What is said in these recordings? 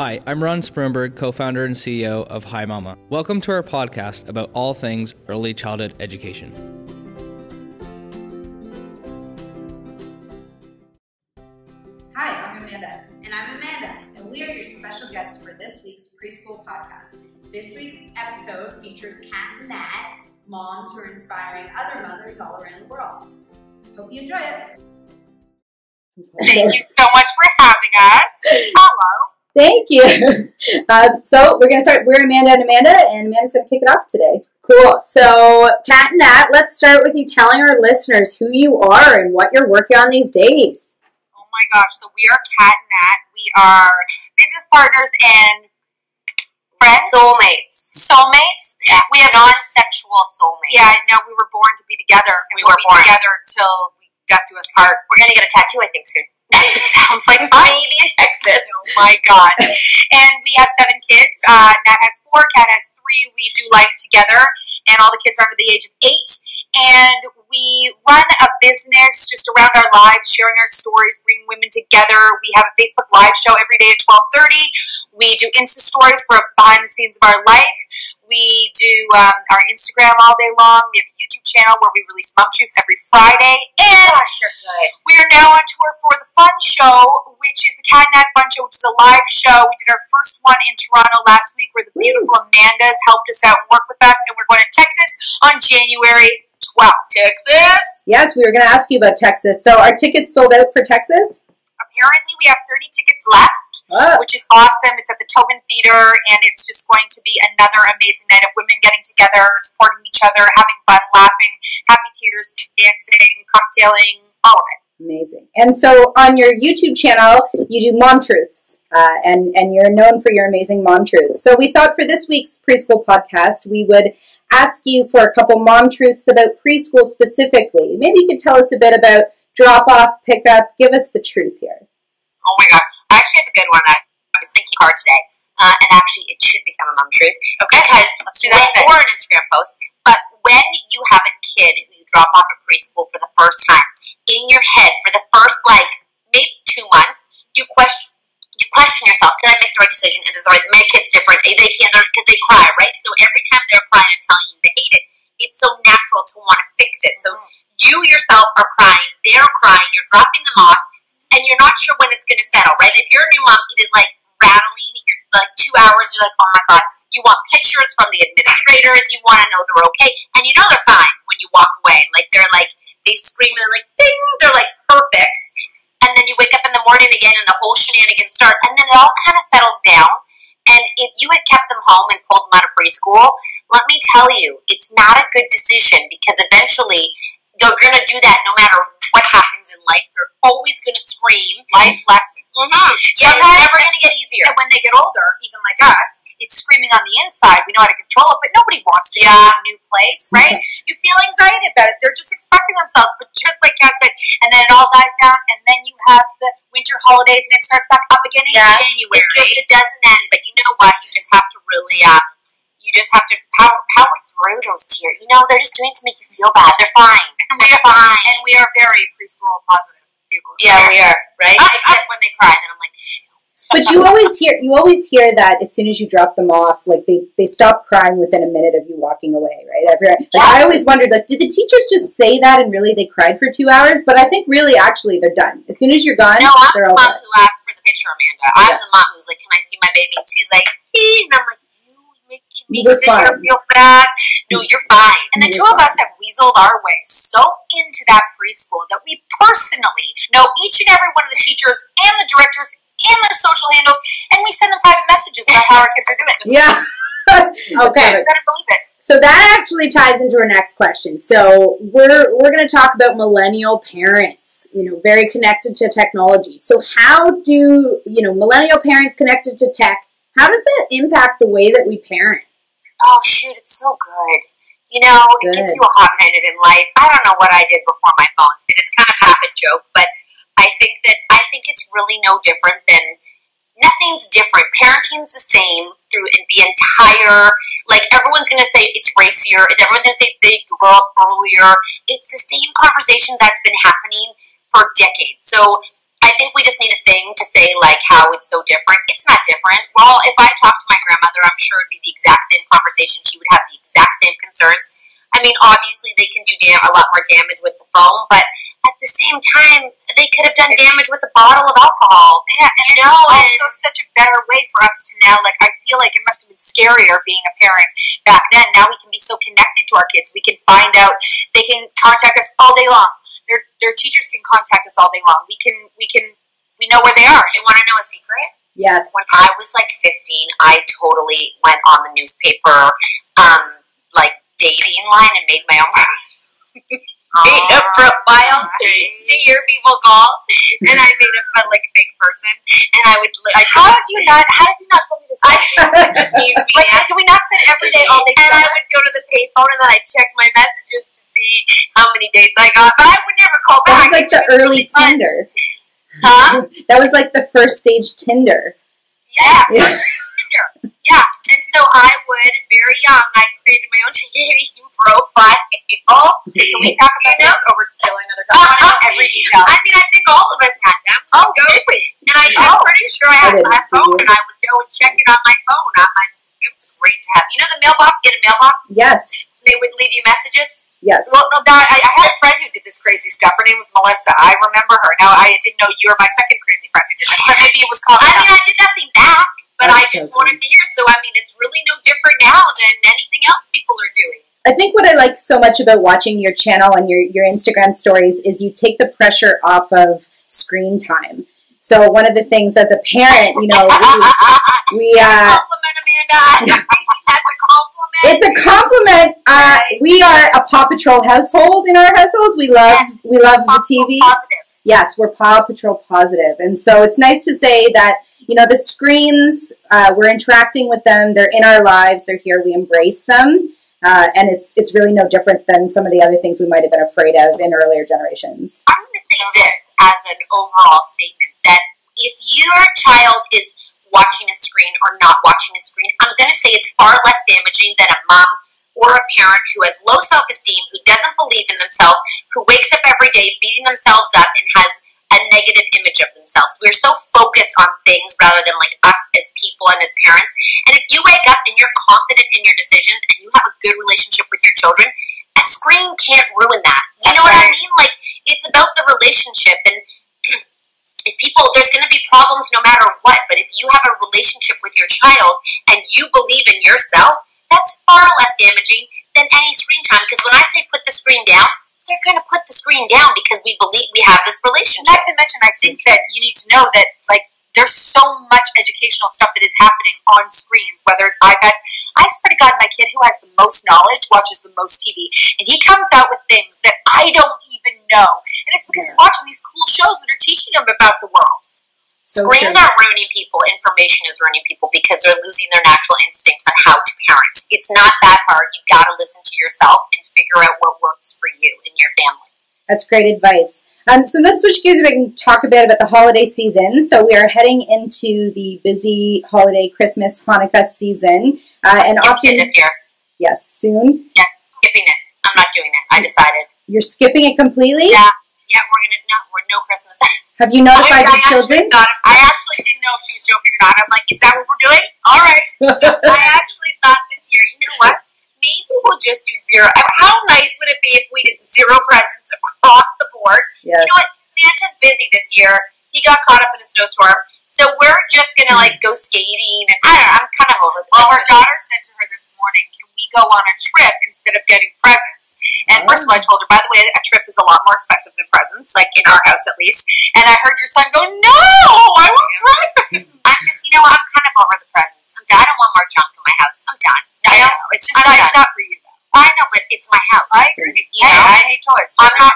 Hi, I'm Ron Sprunberg, co-founder and CEO of Hi Mama. Welcome to our podcast about all things early childhood education. Hi, I'm Amanda. And I'm Amanda, and we are your special guests for this week's Preschool Podcast. This week's episode features Cat and Nat, moms who are inspiring other mothers all around the world. Hope you enjoy it. Thank you so much for having us. Hello. Thank you. So we're going to start. We're Amanda, and Amanda's going to kick it off today. Cool. So, Cat and Nat, let's start with you telling our listeners who you are and what you're working on these days. Oh my gosh. So we are Cat and Nat. We are business partners and friends. Soulmates? Yeah. We have non-sexual soulmates. Yeah, no, we were born to be together. And we will be together till death do us part. We're going to get a tattoo, I think, soon. Sounds like fun. Maybe in Texas. Oh my gosh. And we have 7 kids. Nat has 4, Cat has 3. We do life together, and all the kids are under the age of 8. And we run a business just around our lives, sharing our stories, bringing women together. We have a Facebook Live show every day at 12:30. We do Insta stories for behind the scenes of our life. We do our Instagram all day long. We have a YouTube channel where we release MOMTRUTH every Friday. And we are now on tour for the Fun Show, which is the Cat and Nat Fun Show, which is a live show. We did our first one in Toronto last week where the beautiful Amanda's helped us out and worked with us. And we're going to Texas on January 12th. Texas? Yes, we were going to ask you about Texas. So are tickets sold out for Texas? Apparently, we have 30 tickets left, which is awesome. It's at the Tobin Theater, and it's just going to be another amazing night of women getting together, supporting each other, having fun, laughing, happy tears, dancing, cocktailing, all of it. Amazing. And so on your YouTube channel, you do MOMTRUTHs, and you're known for your amazing MOMTRUTHs. So we thought for this week's Preschool Podcast, we would ask you for a couple MOMTRUTHs about preschool specifically. Maybe you could tell us a bit about drop-off, pick-up. Give us the truth here. Oh my God. I actually have a good one. I was thinking hard today. And actually, it should become a MOMTRUTH. Okay. Because let's do that today. Or an Instagram post. But when you have a kid who you drop off at preschool for the first time, in your head, for the first, maybe 2 months, you question yourself, did I make the right decision? And is the right, my kid's different. They can't, because they cry, right? So every time they're crying and telling you they hate it, it's so natural to want to fix it. So you yourself are crying, they're crying, you're dropping them off, and you're not sure when it's going to settle, right? If you're a new mom, it is rattling, you're 2 hours, you're oh my God. You want pictures from the administrators, you want to know they're okay, and you know they're fine when you walk away. They scream and they're ding, they're perfect. And then you wake up in the morning again and the whole shenanigans start, and then it all kind of settles down. And if you had kept them home and pulled them out of preschool, let me tell you, it's not a good decision, because eventually they're going to do that no matter what happens in life. They're always going to scream life lessons. Mm-hmm. Yeah, it's never going to get easier. And when they get older, even like us, it's screaming on the inside. We know how to control it, but nobody wants to go to a new place, right? You feel anxiety about it. They're just expressing themselves, but just like Kat said, and then it all dies down, and then you have the winter holidays, and it starts back up again in January. It doesn't end, but you know what? You just have to really... You just have to power through those tears. They're just doing it to make you feel bad. They're fine. They're fine. And we are very preschool positive people. Yeah, we are, right? Except when they cry, then I'm like, shoot. But you always hear that as soon as you drop them off, they stop crying within a minute of you walking away, right? I always wondered, did the teachers just say that and really they cried for 2 hours? But I think really, actually, they're done. As soon as you're gone, they're all done. I'm the mom who asked for the picture, Amanda. I'm the mom who's like, can I see my baby? And she's like, and I'm like, you feel bad. No, you're fine. And the two of us have weaseled our way so into that preschool that we personally know each and every one of the teachers and the directors and their social handles, and we send them private messages about how our kids are doing. Yeah. Okay. You better believe it. So that actually ties into our next question. So we're going to talk about millennial parents, very connected to technology. So how do, millennial parents connected to tech, how does that impact the way that we parent? Oh, shoot, it's so good. It gets you hot-headed in life. I don't know what I did before my phones, and it's kind of half a joke, but I think it's really no different than, nothing's different. Parenting's the same through the entire, everyone's going to say it's racier, everyone's going to say they grew up earlier. It's the same conversation that's been happening for decades. So I think we just need a thing to say, like, how it's so different. It's not different. Well, if I talked to my grandmother, I'm sure it'd be the exact same conversation. She would have the exact same concerns. I mean, obviously, they can do a lot more damage with the phone, but at the same time, they could have done damage with a bottle of alcohol. Yeah, and it's also such a better way for us to now, like, I feel like it must have been scarier being a parent back then. Now we can be so connected to our kids. We can find out, they can contact us all day long. Their teachers can contact us all day long. We know where they are. Do you want to know a secret? Yes. When I was like 15, I totally went on the newspaper, like, dating line and made my own made a profile to hear people call, and I made a fun, like, fake person, and I would. How have you not told me this? I just need me. Like, do we not spend every day all day? And I would go to the payphone, and then I'd check my messages to see how many dates I got, but I would never call back. That was like the early Tinder. Huh? That was like the first stage Tinder. Yeah. Tinder. Yeah, and so I would, very young, I created my own dating profile. Can we talk about this over to Jill another time? I want to know every detail. I mean, I think all of us had them. So did we? And I'm pretty sure I had my phone, and I would go and check it on my phone. It was great to have. You know the mailbox? Get a mailbox? Yes. They would leave you messages? Yes. Well, I had a friend who did this crazy stuff. Her name was Melissa. I remember her. Now, I didn't know you were my second crazy friend who did this, but maybe it was called. I mean, I did nothing back, but I That's just so wanted to hear. So, I mean, it's really no different now than anything else people are doing. I think what I like so much about watching your channel and your Instagram stories is you take the pressure off of screen time. So one of the things as a parent, you know, we compliment, Amanda. That's a compliment. It's a compliment. We are a Paw Patrol household in our household. We love the TV. Positive. Yes, we're Paw Patrol positive, and so it's nice to say that, you know, the screens, we're interacting with them. They're in our lives. They're here. We embrace them. And it's really no different than some of the other things we might have been afraid of in earlier generations. I'm going to say this as an overall statement, that if your child is watching a screen or not watching a screen, I'm going to say it's far less damaging than a mom or a parent who has low self-esteem, who doesn't believe in themselves, who wakes up every day beating themselves up and has a negative image of themselves. We're so focused on things rather than, like, us as people and as parents. And if you wake up and you're confident in your decisions and you have a good relationship with your children, a screen can't ruin that. You know what I mean? Like, it's about the relationship. And if there's going to be problems no matter what, but if you have a relationship with your child and you believe in yourself, that's far less damaging than any screen time. Because when I say put the screen down, they're going to put the screen down because we believe we have this relationship. Not to mention, I think that you need to know that, like, there's so much educational stuff that is happening on screens, whether it's iPads. I swear to God, my kid who has the most knowledge watches the most TV, and he comes out with things that I don't even know. And it's because he's watching these cool shows that are teaching him about the world. So Screens aren't ruining people. Information is ruining people because they're losing their natural instincts on how to parent. It's not that hard. You've got to listen to yourself and figure out what works for you and your family. That's great advice. So let's switch gears a bit and talk a bit about the holiday season. So we are heading into the busy holiday Christmas, Hanukkah season. And often this year. Yes, soon. Yes, skipping it. I'm not doing it. I decided. You're skipping it completely? Yeah, we're no Christmas. Have you notified your children? I actually didn't know if she was joking or not. I'm like, is that what we're doing? All right. So I actually thought this year, you know what? Maybe we'll just do zero. How nice would it be if we did zero presents across the board? Yes. You know what? Santa's busy this year. He got caught up in a snowstorm. So we're just going to, like, go skating. And I don't know, I'm kind of over this. Well, her daughter said to her this morning, can we go on a trip instead of getting presents? And first of all, I told her, by the way, a trip is a lot more expensive than presents, like in our house at least. And I heard your son go, no, I want presents. I'm just, you know, I'm kind of over the presents. I'm done. I don't want more junk in my house. I'm done. I know. It's just it's not for you, though. I know, but it's my house. I agree. You know? I hate toys. I'm not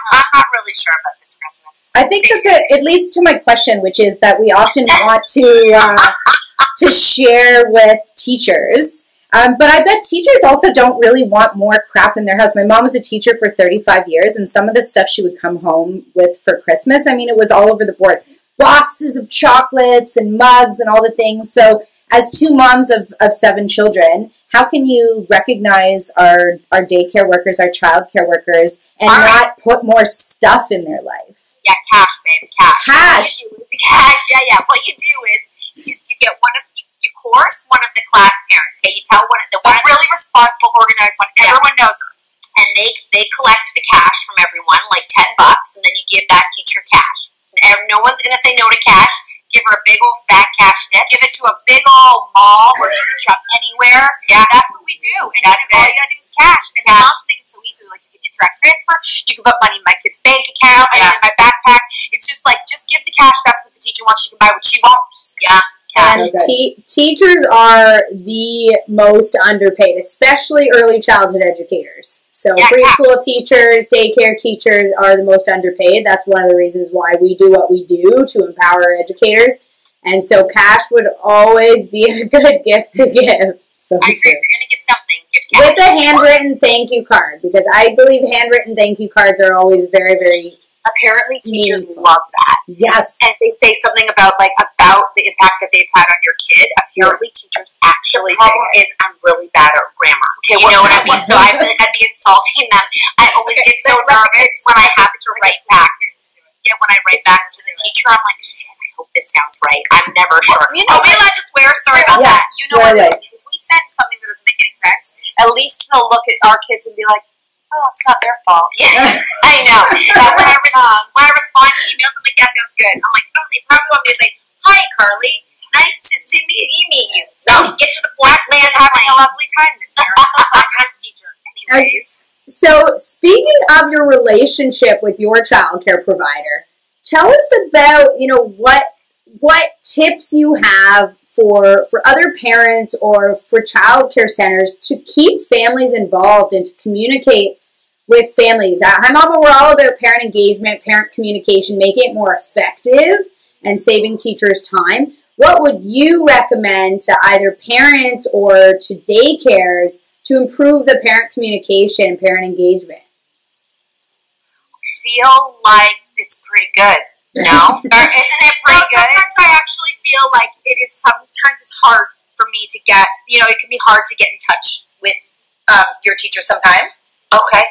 really sure about this Christmas. I think it leads to my question, which is that we often want to share with teachers. But I bet teachers also don't really want more crap in their house. My mom was a teacher for 35 years, and some of the stuff she would come home with for Christmas, I mean, it was all over the board. Boxes of chocolates and mugs and all the things. So as two moms of 7 children, how can you recognize our daycare workers, our childcare workers, and not put more stuff in their life? Yeah, cash, babe, cash. Cash. Yeah. What you do is you get you course one of the class parents. Okay, you tell one really responsible, organized one. Everyone knows her, and they collect the cash from everyone, like $10, and then you give that teacher cash. And no one's gonna say no to cash. Give her a big old fat cash tip. Give it to a big old mall where she can shop anywhere. Yeah, that's what we do. And that's all you gotta do is cash. And moms make it so easy. Like, you can direct transfer. You can put money in my kid's bank account. And in my backpack. It's just like, just give the cash. That's what the teacher wants. She can buy what she wants. Yeah. And teachers are the most underpaid, especially early childhood educators. So preschool teachers, daycare teachers are the most underpaid. That's one of the reasons why we do what we do, to empower educators. And so cash would always be a good gift to give. So I agree. If you're going to give something, give cash. With a handwritten thank you card, because I believe handwritten thank you cards are always very, very apparently teachers love that. Yes. And they say something about the impact that they've had on your kid. Apparently teachers actually think is I'm really bad at grammar. Okay, you know what I mean? So I feel like I'd be insulting them. I always get so nervous when I have to write back. Yeah, when I write back to the teacher, I'm like, shit, I hope this sounds right. I'm never sure. Are we allowed to swear? Sorry about that. You know what? If we send something that doesn't make any sense, at least they'll look at our kids and be like, oh, it's not their fault. Yeah, I know. When I respond to emails, I'm like, yeah, sounds good. I'm like, they say, hi, Carly. Nice to meet you. No, get to the point. Man, having a lovely time this year. I'm so glad you're teacher. Anyways. So, speaking of your relationship with your childcare provider, tell us about, what tips you have for other parents or for childcare centers to keep families involved and to communicate with families. At Hi Mama, we're all about parent engagement, parent communication, making it more effective and saving teachers time. What would you recommend to either parents or to daycares to improve the parent communication and parent engagement? Feel like it's pretty good. No? Isn't it pretty good? Sometimes I actually feel like sometimes it's hard for me to get, it can be hard to get in touch with your teacher sometimes. Okay.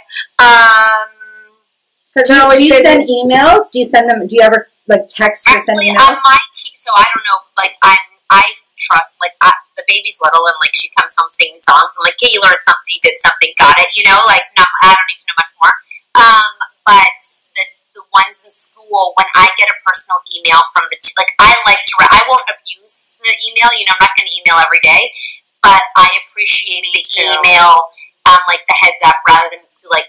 Do you send emails? Do you send them? Do you ever text or send emails? On my so I don't know. I trust the baby's little and she comes home singing songs and okay, you learned something, you did something, got it. No, I don't need to know much more. But the ones in school, when I get a personal email from I won't abuse the email. I'm not going to email every day, but I appreciate the email. The heads up rather than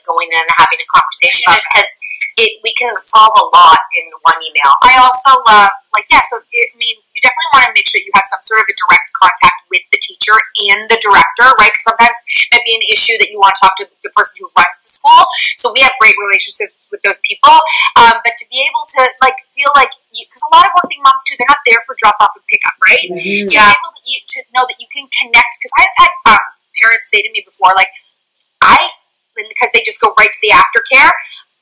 going in and having a conversation, just because we can solve a lot in one email. I also love you definitely want to make sure you have some sort of a direct contact with the teacher and the director, right? Because sometimes it might be an issue that you want to talk to the person who runs the school. So we have great relationships with those people, but to be able to feel because a lot of working moms too, they're not there for drop off and pick up, right? Mm-hmm. So be able to know that you can connect. Because I've had parents say to me before, because they just go right to the aftercare.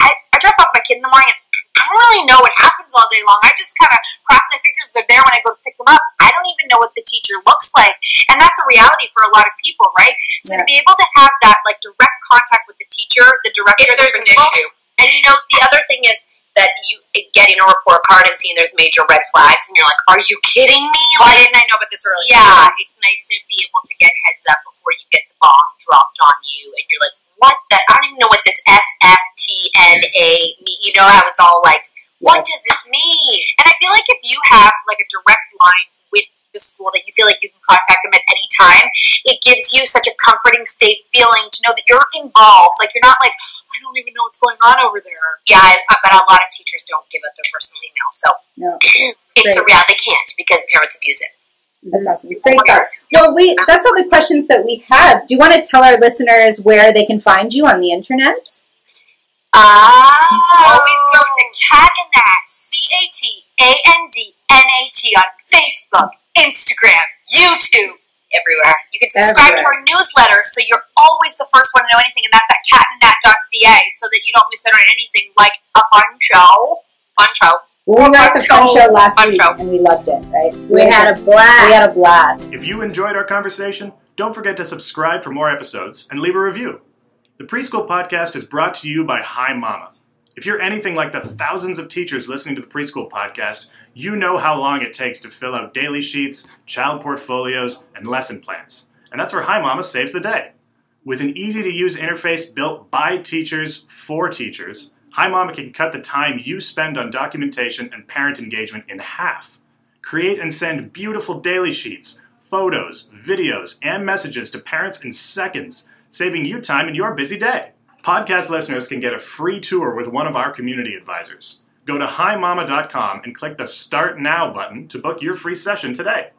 I drop off my kid in the morning and I don't really know what happens all day long. I just kind of cross my fingers they're there when I go to pick them up. I don't even know what the teacher looks like. And that's a reality for a lot of people, right? So to be able to have that direct contact with the teacher, the director, if there's an issue. And the other thing is that you getting a report card and seeing there's major red flags and you're like, are you kidding me? Why didn't I know about this earlier? Yeah, it's nice to be able to get heads up before you get the bomb dropped on you and you're like, what the? I don't even know what this SFTNA mean. You know how it's all what does this mean? And I feel like if you have a direct line with the school that you feel like you can contact them at any time, it gives you such a comforting, safe feeling to know that you're involved. You're not I don't even know what's going on over there. Yeah, but a lot of teachers don't give up their personal email, so it's a reality. They can't because parents abuse it. That's awesome. Great thoughts. Well, that's all the questions that we have. Do you want to tell our listeners where they can find you on the internet? Always go to Cat and Nat, CATANDNAT on Facebook, Instagram, YouTube, everywhere. You can subscribe to our newsletter so you're always the first one to know anything, and that's at catandnat.ca so that you don't miss out on anything like a fun show. We were at the fun show last week, and we loved it, right? We had a blast. If you enjoyed our conversation, don't forget to subscribe for more episodes and leave a review. The Preschool Podcast is brought to you by Hi Mama. If you're anything like the thousands of teachers listening to the Preschool Podcast, you know how long it takes to fill out daily sheets, child portfolios, and lesson plans. And that's where Hi Mama saves the day. With an easy-to-use interface built by teachers for teachers, Hi Mama can cut the time you spend on documentation and parent engagement in half. Create and send beautiful daily sheets, photos, videos, and messages to parents in seconds, saving you time in your busy day. Podcast listeners can get a free tour with one of our community advisors. Go to himama.com and click the Start Now button to book your free session today.